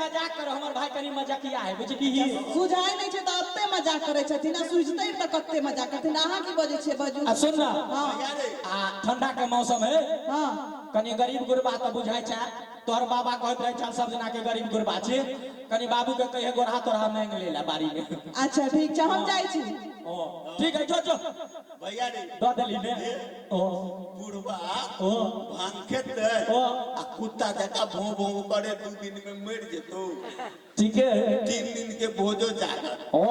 मजाक करो हमर भाई कनी मजाकिया है बुझली सुझाय नहीं छे त अत्ते मजाक करे छथिन आ सुझतै त कत्ते मजाक करथिन अहाँ की बजै छे बजू आ सुन ना हां आ ठंडा के मौसम है हां कनी गरीब गुरबा त बुझाय छा तोहर बाबा कहत रहे छा सब जना के गरीब गुरबा छे कनी बाबू के कहे गोरहा तोरा मांग लेला बारी में अच्छा ठीक छ हम जाय छी ओ ठीक है जो भैया रे दो दली ने ओ बुढ़वा ओ भांग खेते ओ आ कुत्ता जका भों भों करे 2 दिन में मर जेतो ठीक है 3 दिन के भोजो जागत ओ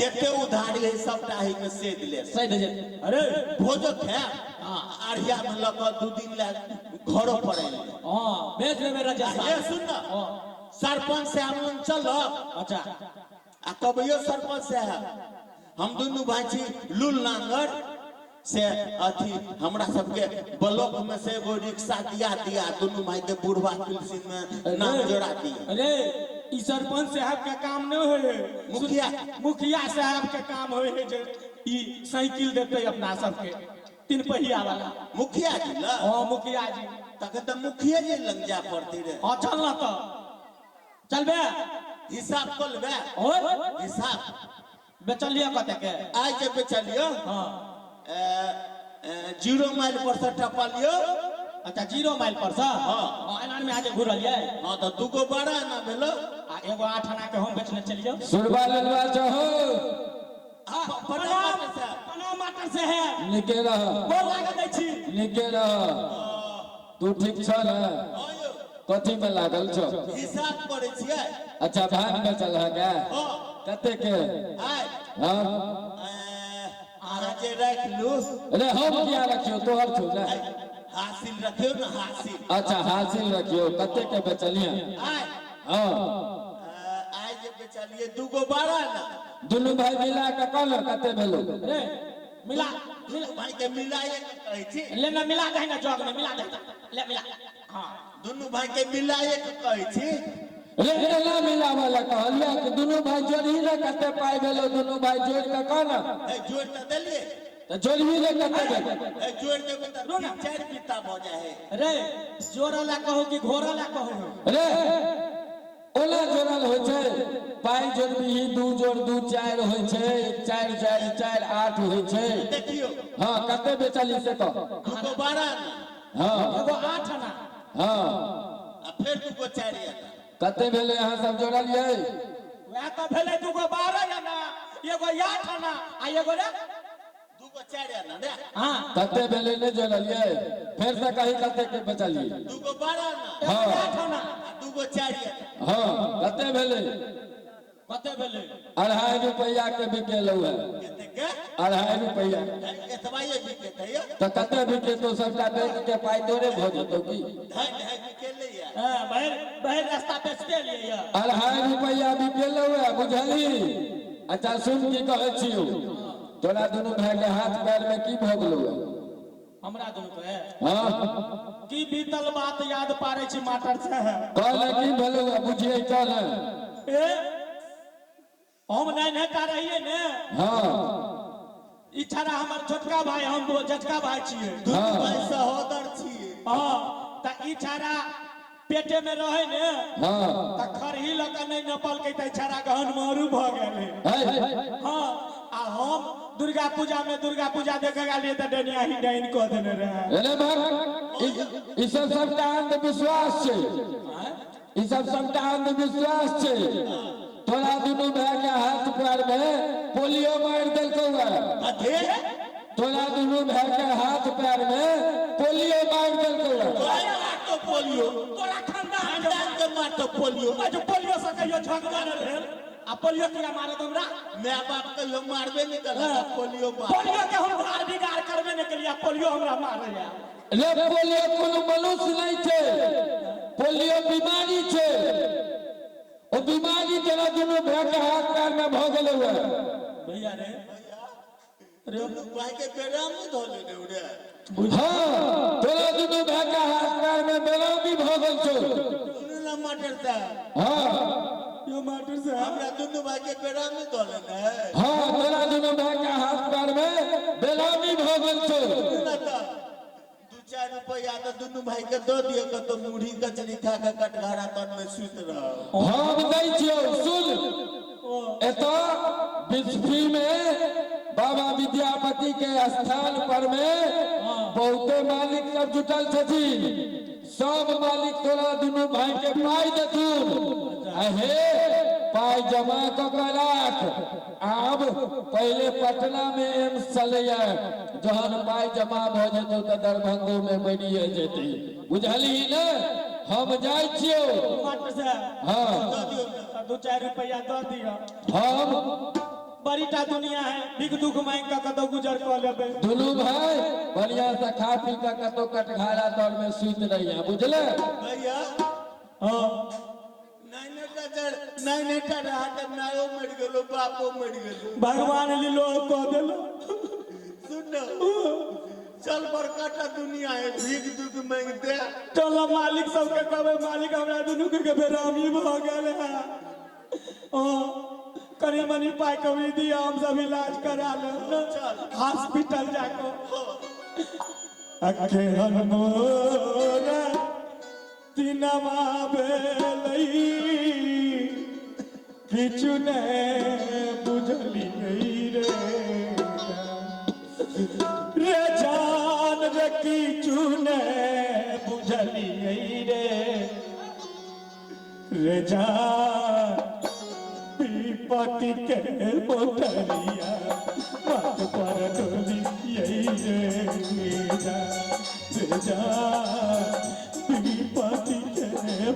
जेते उधारी है सबटा ही में सेद ले सही दे अरे भोजो खे आढ़िया में लगा 2 दिन ला घरो पड़े हां बेच में मेरा जैसा ये सुन ना सरपंच से हम चलो अच्छा आ कबियो सरपंच से है हम दोनों भाई छी लूल नांगर से अथी हमरा सबके ब्लॉक में से एगो रिक्शा दिया दोनों भाई के बुढ़वा तुलसी में नाम जोड़ा दिया अरे ई सरपंच साहब के काम न होए मुखिया साहब के काम होए है जे ई साइकिल देते अपना सबके 3 पहिया वाला मुखिया जी ला हां मुखिया जी तक त मुखिया जी लग जा पड़ती रे हां चल ना तो चल बे हिसाब कर बे ओए हिसाब बेचलिए कते के आज के बेचलियो हां 0 माइल पर से टपा लियो अच्छा 0 माइल पर से हां एनान में आज घुरलिए हां तो दुगो बड़ा ना भेलो आ एगो 8 आना के हम बेचने चलियो सुरबा ललवा चाहो पना मटर से है निके रह बोल लगा दै छी निके रह तू ठीक छ ना कथी में लागल छ हिसाब करे छियै अच्छा भान में चल है क्या हां कते के आय हां आज रख लू अरे हम क्या रखियो तोहर छु ना हासिल रखियो ना हासिल अच्छा हासिल रखियो कते के बेचलिए आय हां आज बेचलिए दुगो बड़ा ना दोनों भाई मिला के कहल कते भेलो रे मिला भाई के मिलाए के कहै छी ले ना मिला दे ना जग में मिला दे ले मिला हां दोनों भाई के मिलाए के कहै छी रे ना मिला वाला कहलिया कि दोनों भाई जोड़ी रे कते पाई भेलो दोनों भाई जोड़ के कहना ए जोड़ त देलिए तो जोड़वी रे कते भेलो ए जोड़ देबे त 4 पिता भ जाय है रे जोरला कहो कि घोरला कहो रे ओला जोड़ल होय छै पाई जोड़बी 2 जोड़ 2 4 होय छै 4 4 4 8 होय छै देखियो हां कते बेचली से तो दुगो बड़ा ना हां एगो 8 आना हां आ फिर दुगो 4 आना कते भेले अहाँ सब जोड़लिए वह तो भेले दुगो 12 आना एगो 8 आना आ एगो रे दुगो 4 आना रे हां कते भेले ने जोड़लिए फिर से कही कते के बेचलिए दुगो बड़ा ना एगो हाँ। 8 आना दुगो 4 आना हां कते भेले कते भेले 2.5 रुपया के बिकेलौ है कते के 2.5 रुपया एतबा ये बिके थे तो कते बिके तो सबटा बेच के पाई तोरे भ जतो की ढाई ढाई बिके ले या हां बहर रास्ता बेचते लिए या 2.5 रुपया बिकेलौ है बुझली अच्छा सुन की कहै छियो तोरा दोनों भाई के हाथ पैर में की भ गेलौ है हमरा दोनों के हां की बीतल बात याद पारे छी माटर से है कहले की भेलौ है बुझिए चल ए हम नहीं नेता रहिए ने हां ई छाड़ा हमर छोटका भाई हम जटका भाई छिए दुनू भाई सहोदर छी हां त ई छाड़ा पेटे में रहे ने हां त खरही लक नहीं नपल के त छाड़ा गहन मारू भ गेले है हां आ हम दुर्गा पूजा देखे गेलिए त डनिया ही डाइन क देने रहे अरे बाप ई सब सबटा अंधविश्वास छै ई सब सबटा अंधविश्वास छै तोरा दोनों भाई के हाथ पैर में पोलियो मार देलकौ है कथे तोरा दोनों भाई के हाथ पैर में पोलियो मार देलकौ है तोरा मार तो पोलियो तोरा खानदान के मार तो पोलियो जो पोलियो से कहियो झगड़ा न भेल आ पोलियो किया मारत हमरा मैं बाप के लोग मारबे नहीं कर पोलियो मार पोलियो के हम भार बिगाड़ करबे न के लिए पोलियो हमरा मारैया रे पोलियो कोनो मनुष्य नहीं छै पोलियो बीमारी छै ओ बीमारी तेरा दोनों भाई के हाथ पैर में भ गेलौ है भैया रे दोनों भाई के पेड़ा में धो लेने उड़े हां तोरा दोनों भाई के हाथ पैर में बेरामी भ गेल छौ दोनों ना मटर सा हां यो माटर से हमरा दोनों भाई के पेड़ा में धो लेने है हां तोरा दोनों भाई के हाथ पैर में बेरामी भ गेल छौ ना तो 2 2-4 रुपया तो दोनों भाई के दो दियो के तो मुढ़ी कचरी खा के कटघरा तन में सुत रहो। हम दै छियो सुन एतो बिस्फी में बाबा विद्यापति के स्थान पर में बहुते मालिक सब जुटल छथिन। सब मालिक तोरा दुनू भाई के पाई देथुन। अहे पाई जमा क के राख। आब पहले पटना में एम्स चलैया जहन पाई जमा भ जेतौ त दरभंगो में बनिए जेतै। बुझली न? हम जाय छियो। मास्टर साहब हाँ 2-4 रुपया दो दियो। हम बड़ीटा दुनिया है, भीख दुख मांग के कतौ गुजर क लेबै। दुनू भाई बढ़िया से खा पी के कतो कटघारा तर में सुत रहिया। बुझले? भैया हाँ नहीं रहा त नायो मर गेलो बापो मर गेलो। भगवान लीलो को देलो। सुन चल बड़काटा दुनिया है, भीख दुख मांग दे। चलो मालिक सबके कहबै मालिक हमरा दुनू के बेरामी भ गेल है। कनी मनी पाई कमी दिया, हम सब इलाज करा ले हॉस्पिटल जाको। अखे हनमोर दिनमा बेलई किछु ने बुझली रे रे जान रे किछु ने बुझली रे जान पति के मोटरिया मत पर डोली यही रे जा पति के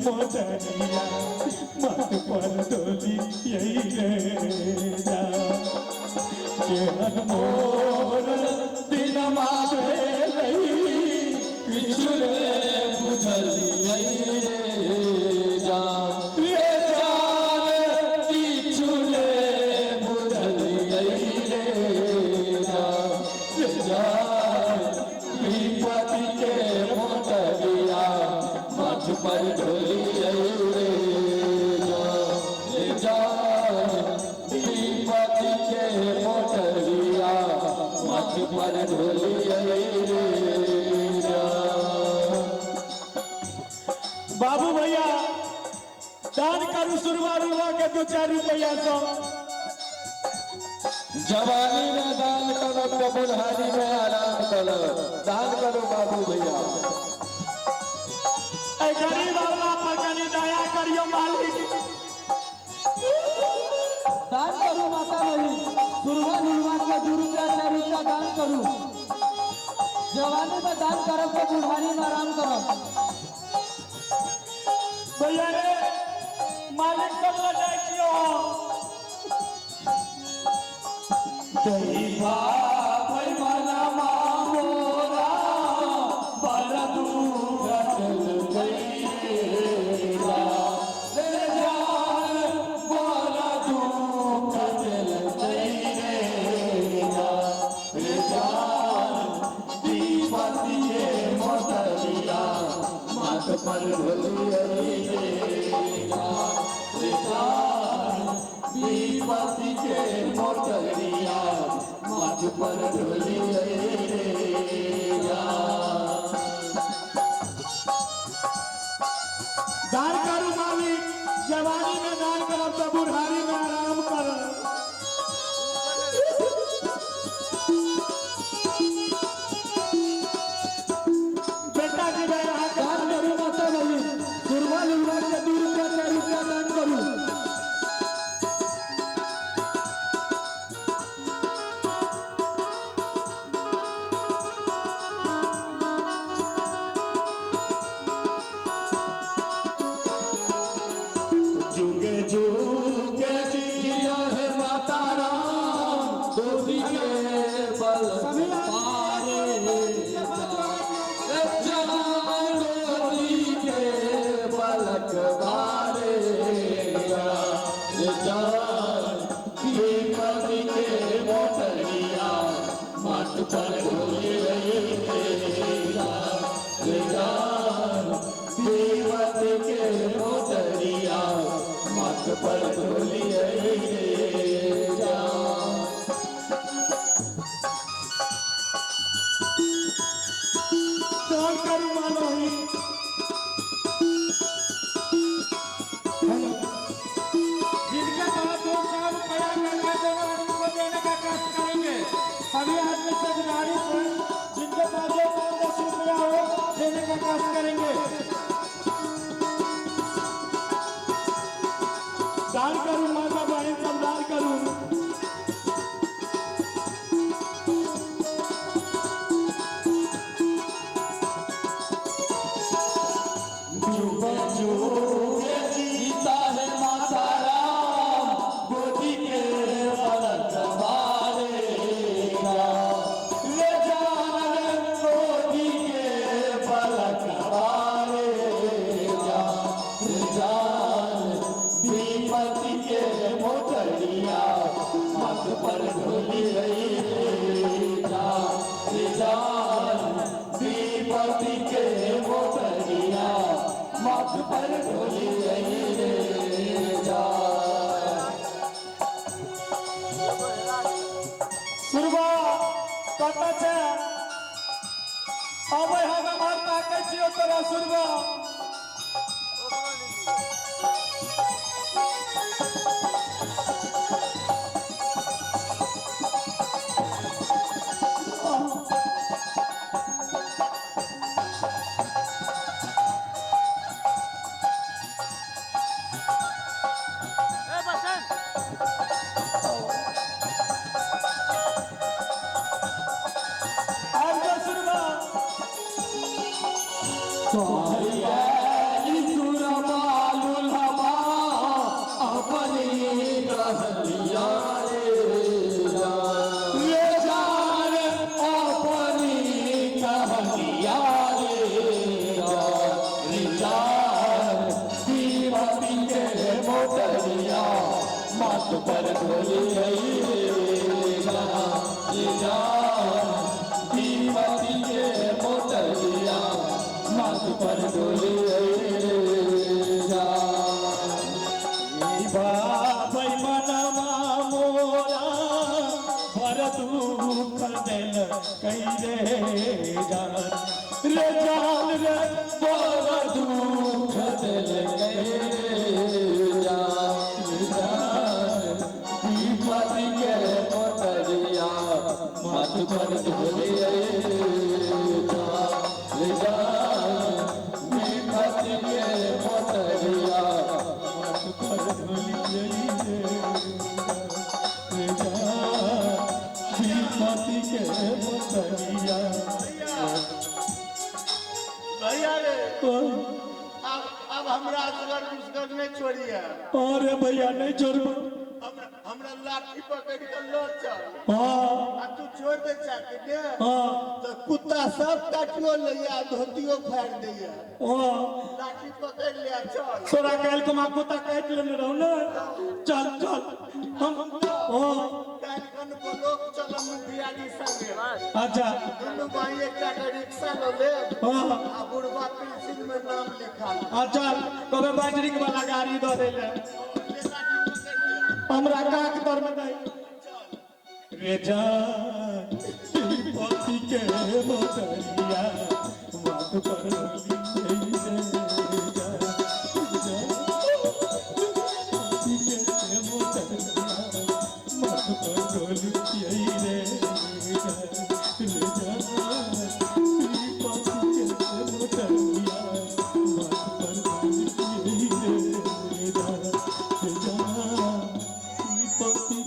मोटरिया मत पर डोली यही रे जा के अनमोल दिनमा बेलई किछु रे बुझली यही रे जा पर ढोली रे जा पति के मोटरिया मत पर ढोली रे जा। बाबू भैया दान करू सुरवा के 2-4 रुपया सो। जवानी में दान करो तो बुढ़ारी में आराम करो। दान करो बाबू भैया। गरीब अल्लाह पर कनी दया करियो मालिक। दान करू माता बहन, सुरवा नुरवा के 2 रुपया 4 रुपया दान करू। जवानी में दान करब तो बुढ़ारी में आराम करब। भैया रे मालिक सब ल जाय छियो। जय भाई मना मोरा बर दूर चल गई रे जान बोला दूर चल गई रे जान दीपति के मोटरिया मत पर ढोली रे जान दीपति के मोटरिया मत पर ढोली रे जान। दान करू मालिक, जवानी में दान करब तो बुढ़ारी में आराम करब। बेटा जी मैं यहाँ दान करू माता बहन, सुरवा नुरवा के 2 रुपया 4 रुपया दान करू। जुगे जुगे जिया है माता राम, दूधी के बल पारे दूधी के बलक बारे दीपति के मोटरिया मत पर ढोली दीपति के मोटरिया मत पर ढोली जा। दान पर ढोली रही रे जान विपत्ति के मोटरिया माथ पर ढोली रही रे जान। सुरबा कत छे अबे हम हमर ताकै छियो तोरा सुरबा पर ढोली रही रे जान विपत्ति के मोटरिया माथ पर ढोली रही रे जान। बाबै मनमा मोरा भर दुख देल कई रे जान रे जान रे बड़ दुख दिल के जान विपत्ति के मोटरिया माथ पर ढोली रही जान विपत्ति के मोटरिया भैया रे अब हमरा असगर मुस्कर नहीं छोड़िए। अरे भैया नहीं छोड़ो हमरा लाठी पकड़ के लो चल। हाँ आ तू छोड़ दे चाके ने हाँ तो कुत्ता सब काटियो लिया धोतियो फाड़ दिया। हाँ लाठी पकड़ लिया चल। तोरा काल को माको ता काट लेने रहू ना चल चल हम हाँ काल कन को लोग चल मुखियानी संगे। अच्छा दुनु भाई एक रिक्शा लो ले हाँ आ बुढ़वा पेंसिल में नाम लिखा। अच्छा कबे बैटरी वाला गाड़ी दो दे ले हमरा काक दर में दे रे जान पति के मोटरिया माथ पर